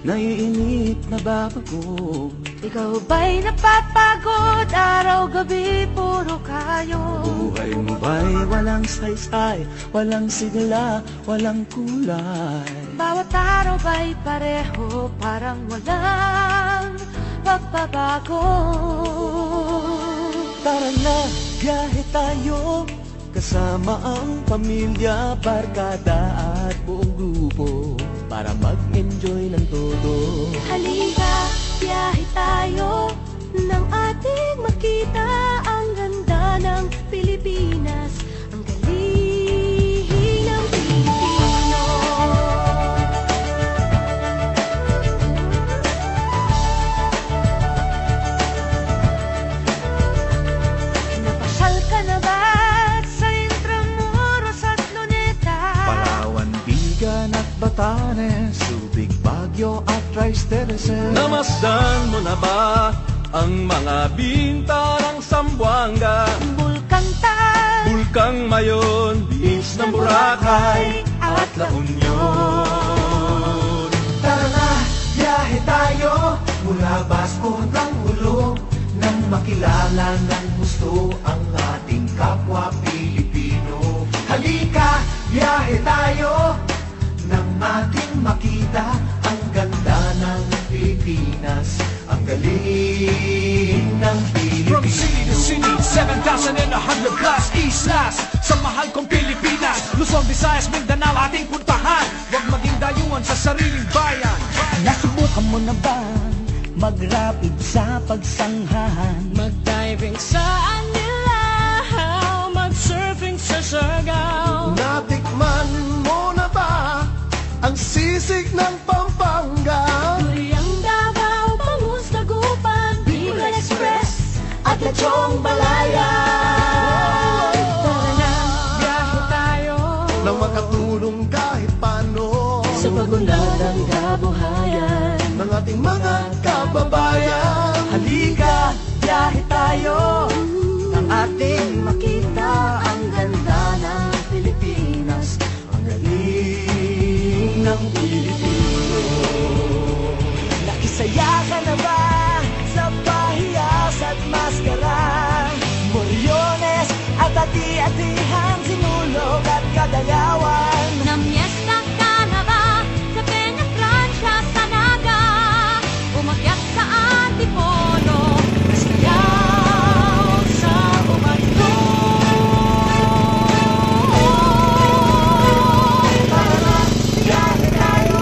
naiinip na babago. Ikaw ba'y napapagod? Araw-gabi puro kayo. Buhay mo ba'y walang saysay, walang sigla, walang kulay? Bawat araw ba'y pareho, parang walang pagbabago? Tara na, biyahe tayo, kasama ang pamilya, barkada at buong grupo, para mag-enjoy ng todo. Halika, biyahe tayo, nang ating makita ang ganda ng Pilipinas, ang galing ng Pilipino. Napasyal ka na ba sa Intramuros at Luneta? Palawan, Bigan at Batanes, Subic, Baguio at Tristereses. Namasdan mo na ba ang mga binta ng Zamboanga, Bulkantay, Bulkang Mayon, Beach ng Boracay at La Union? Tara na, biyahe tayo, mula Basco hanggang Ulo, nang makilala ng gusto ang ating kapwa Pilipino. Halika, biyahe tayo, nang ating makita ang ganda ng Pilipinas, ang galing ng From city to Pilipino. city, 7,100 plus islas sa mahal kong Pilipinas. Luzon, Visayas, Mindanao ating puntahan. Huwag maging dayuhan sa sariling bayan. Nasubukan mo na ba mag-rapid sa pagsanghahan? Mag-diving sa Anilaw, mag-surfing sa Siargao. Natikman mo na ba ang sisig ng Pampanga? Duriang Davao, Bangus, Dagupan, Bicol Express at Lechong Balaya. Tara na, biyahe tayo Nang makatulong kahit paano Sa pagunlad ng kabuhayan, ng ating mga kababayan. Halika, biyahe tayo, nang ating makita ang ganda ng Pilipinas, ang galing ng Pilipino. Nakisaya ka na ba sa pahiyas at maskara? Moriones at ati-atihan, sinulog at kagalawan. Namiesta ka na ba sa Peña Francia, sa Naga? Umakyat sa Antipolo, sayaw sa Umando. Tara na, biyahe tayo,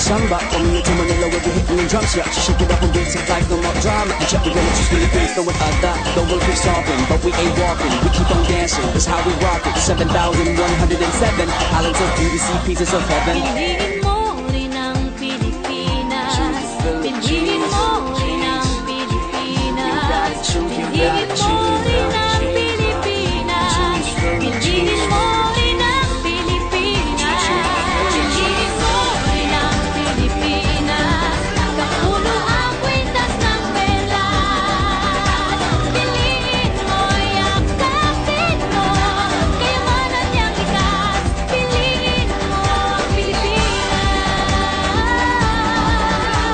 samba coming into Manila with the hit and drums. Yeah, just shake it up and basic like no more drama. And check the limits, just Philippines, throw it at that. The world keeps talking, but we ain't walking. We keep on dancing, that's how we rock it. 7,107 islands of beauty, pieces of heaven. Piliin mo rin ang Pilipinas. Piliin mo rin ang Pilipinas. Piliin mo rin ang Pilipinas. Piliin mo rin ang Pilipinas. Piliin mo rin ang Pilipinas. Kapulo ang kwintas ng pelas. Piliin mo, yakapin mo, kayamanan niyang likas. Piliin mo ang Pilipinas.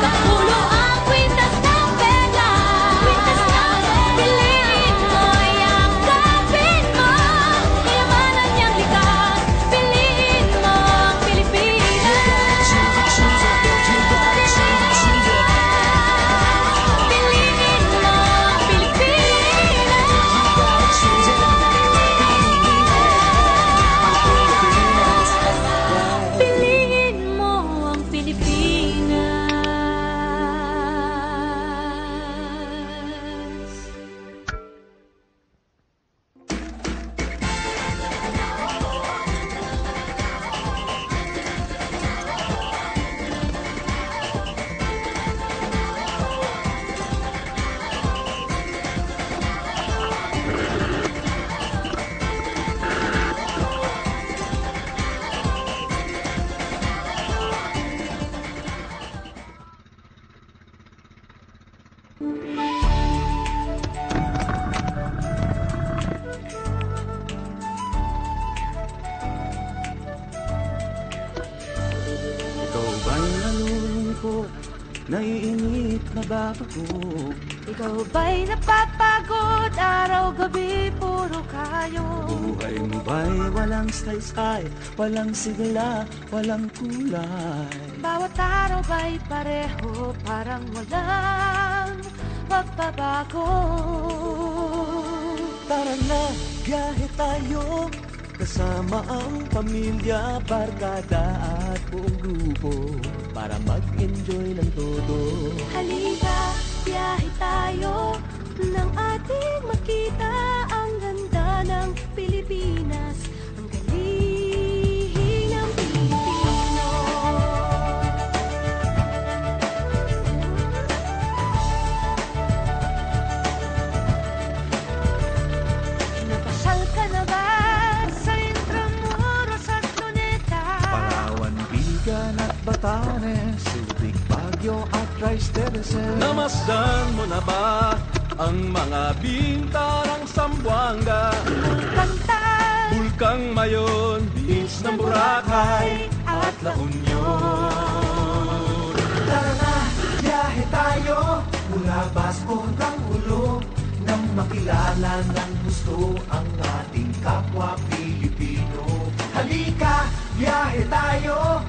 Kapulo ang kwintas ng pelas. Piliin mo, yakapin mo, kayamanan niyang likas. Piliin mo ang Pilipinas. Piliin mo ang Pilipinas. Piliin mo ang Pilipinas. Ikaw ba'y nalulungkot, naiinip, nababago? Ikaw ba'y napapagod, araw-gabi, puro kayo? Buhay mo ba'y walang saysay, walang sigla, walang kulay? Bawat araw ba'y pareho, parang walang magbabago? Tara na, biyahe tayo, kasama ang pamilya, barkada at buong grupo, para mag-enjoy ng todo. Halika, biyahe tayo, nang ating makita ang ganda ng Pilipinas, ang galing ng Pilipino. Napasal ka na ba sa Intramuros at Luneta? Palawan, Bigan at Batanes, Subic, Baguio at Rice Terraces. Namasdan mo na ba ang mga bintarang Zamboanga? Pantal, Bulkang Mayon, beach ng Boracay at La Union. Tara na, biyahe tayo mula Basco hanggang Ulo, nang makilala ng gusto ang ating kapwa Pilipino. Halika, biyahe tayo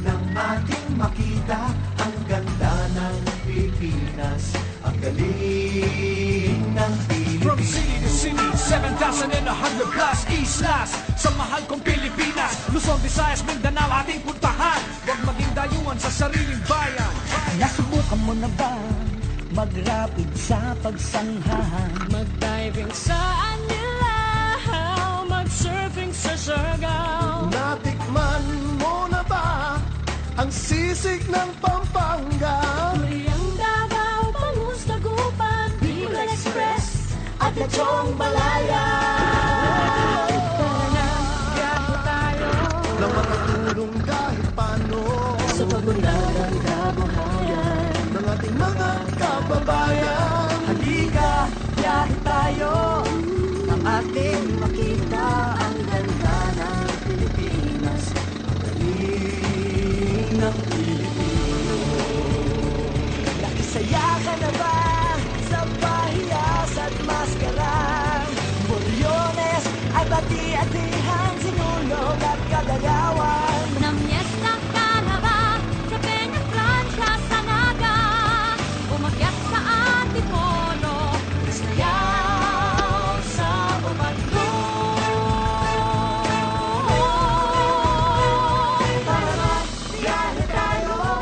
nang ating makita ang ganda ng Pilipinas, ang galing ng From Pilipinas. city to city, 7,100 plus islas. Sa mahal kong Pilipinas, Luzon, Visayas, Mindanao ating puntahan. Huwag maging dayuhan sa sariling bayan. Nasubukan mo na ba mag-rapid sa pagsanghahan? Mag-diving sa Anilao, mag-surfing sa Siargao. Natikman mo na ba ang sisig ng Pampanga? Kuriang Davao, Bangus, Dagupan, Bicol Express, at Lechong Balaya. Tara na, biyahe tayo. Na makatulong kahit paano Sa pagunlaran kabuhayan, ng ating mga kababayan. Halika, biyahe tayo nang ating makita ang ganda ng Pilipinas, ang galing ng Pilipino. Nakisaya ka na ba sa pahiyas at maskara? Boryones ay bati-atihan, sinulog at kagalawan. Namyesta ka na ba sa Peña Francia, sa Naga? Umakyat sa Antipolo, sayaw sa Ubadlo. Tara na, biyahe tayo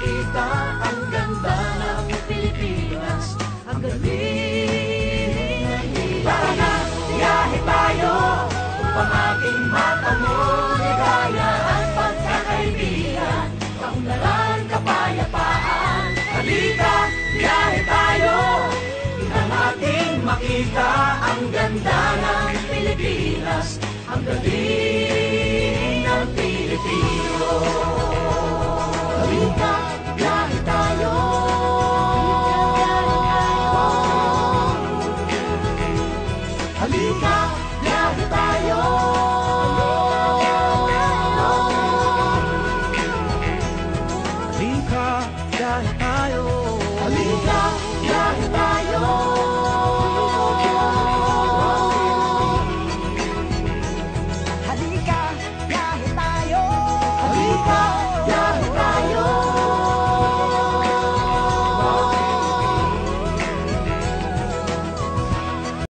makita ang ganda ng Pilipinas. Ang galing. Tara na, biyahe tayo upang ating matamo ligaya at pagkakaibigan, kaunlaran, kapayapaan. Halika, biyahe tayo upang ating makita ang ganda ng Pilipinas. Ang galing.